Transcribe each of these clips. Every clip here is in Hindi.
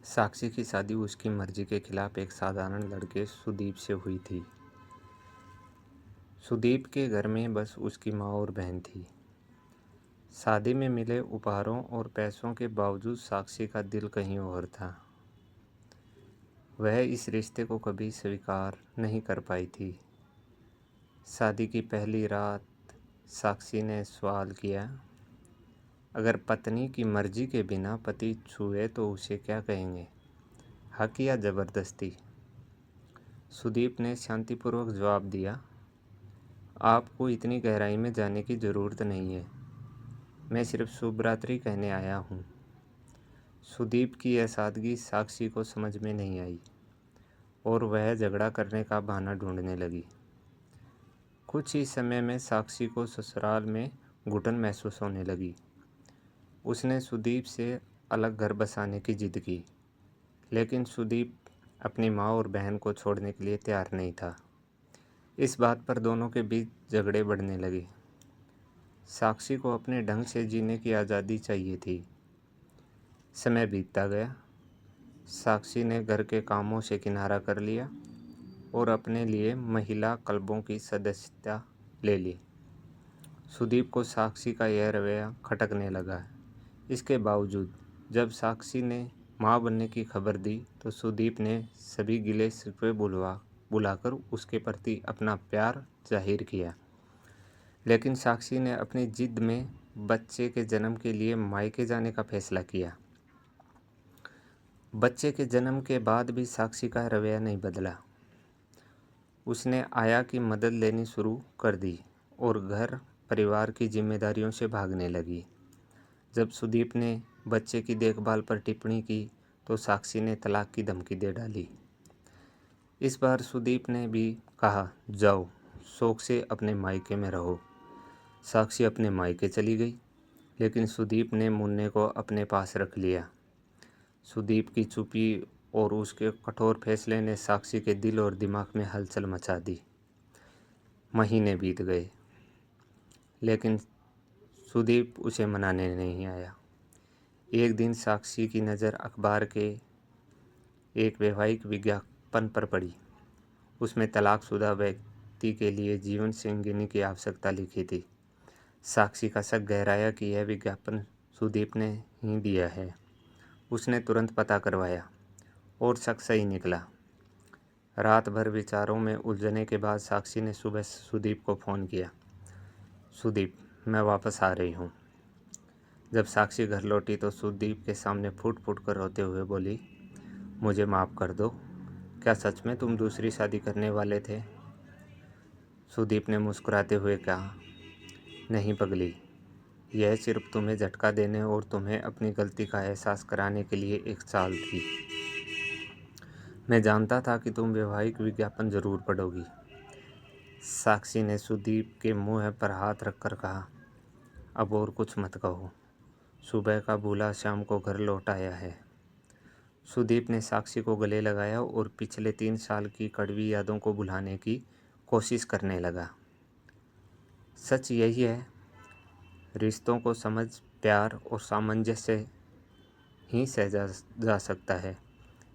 साक्षी की शादी उसकी मर्जी के खिलाफ एक साधारण लड़के सुदीप से हुई थी। सुदीप के घर में बस उसकी माँ और बहन थी। शादी में मिले उपहारों और पैसों के बावजूद साक्षी का दिल कहीं और था। वह इस रिश्ते को कभी स्वीकार नहीं कर पाई थी। शादी की पहली रात साक्षी ने सवाल किया, अगर पत्नी की मर्जी के बिना पति छुए तो उसे क्या कहेंगे, हक या ज़बरदस्ती? सुदीप ने शांतिपूर्वक जवाब दिया, आपको इतनी गहराई में जाने की ज़रूरत नहीं है, मैं सिर्फ शुभ रात्रि कहने आया हूँ। सुदीप की यह सादगी साक्षी को समझ में नहीं आई और वह झगड़ा करने का बहाना ढूंढने लगी। कुछ ही समय में साक्षी को ससुराल में घुटन महसूस होने लगी। उसने सुदीप से अलग घर बसाने की जिद की, लेकिन सुदीप अपनी माँ और बहन को छोड़ने के लिए तैयार नहीं था। इस बात पर दोनों के बीच झगड़े बढ़ने लगे। साक्षी को अपने ढंग से जीने की आज़ादी चाहिए थी। समय बीतता गया। साक्षी ने घर के कामों से किनारा कर लिया और अपने लिए महिला क्लबों की सदस्यता ले ली। सुदीप को साक्षी का यह रवैया खटकने लगा। इसके बावजूद जब साक्षी ने माँ बनने की खबर दी तो सुदीप ने सभी गिले शिकवे बुलाकर उसके प्रति अपना प्यार जाहिर किया। लेकिन साक्षी ने अपनी जिद में बच्चे के जन्म के लिए मायके जाने का फैसला किया। बच्चे के जन्म के बाद भी साक्षी का रवैया नहीं बदला। उसने आया की मदद लेनी शुरू कर दी और घर परिवार की जिम्मेदारियों से भागने लगी। जब सुदीप ने बच्चे की देखभाल पर टिप्पणी की तो साक्षी ने तलाक की धमकी दे डाली। इस बार सुदीप ने भी कहा, जाओ शौक से अपने मायके में रहो। साक्षी अपने मायके चली गई, लेकिन सुदीप ने मुन्ने को अपने पास रख लिया। सुदीप की चुप्पी और उसके कठोर फैसले ने साक्षी के दिल और दिमाग में हलचल मचा दी। महीने बीत गए, लेकिन सुदीप उसे मनाने नहीं आया। एक दिन साक्षी की नज़र अखबार के एक वैवाहिक विज्ञापन पर पड़ी। उसमें तलाकशुदा व्यक्ति के लिए जीवन संगिनी की आवश्यकता लिखी थी। साक्षी का शक गहराया कि यह विज्ञापन सुदीप ने ही दिया है। उसने तुरंत पता करवाया और शक सही निकला। रात भर विचारों में उलझने के बाद साक्षी ने सुबह सुदीप को फ़ोन किया, सुदीप मैं वापस आ रही हूँ। जब साक्षी घर लौटी तो सुदीप के सामने फूट फूट कर रोते हुए बोली, मुझे माफ़ कर दो, क्या सच में तुम दूसरी शादी करने वाले थे? सुदीप ने मुस्कुराते हुए कहा, नहीं पगली, यह सिर्फ तुम्हें झटका देने और तुम्हें अपनी गलती का एहसास कराने के लिए एक चाल थी। मैं जानता था कि तुम वैवाहिक विज्ञापन ज़रूर पढ़ोगी। साक्षी ने सुदीप के मुंह पर हाथ रखकर कहा, अब और कुछ मत कहो। सुबह का भूला शाम को घर लौट आया है। सुदीप ने साक्षी को गले लगाया और पिछले 3 साल की कड़वी यादों को भुलाने की कोशिश करने लगा। सच यही है, रिश्तों को समझ, प्यार और सामंजस्य ही सह जा सकता है।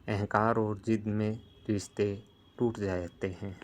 अहंकार और जिद में रिश्ते टूट जाते हैं।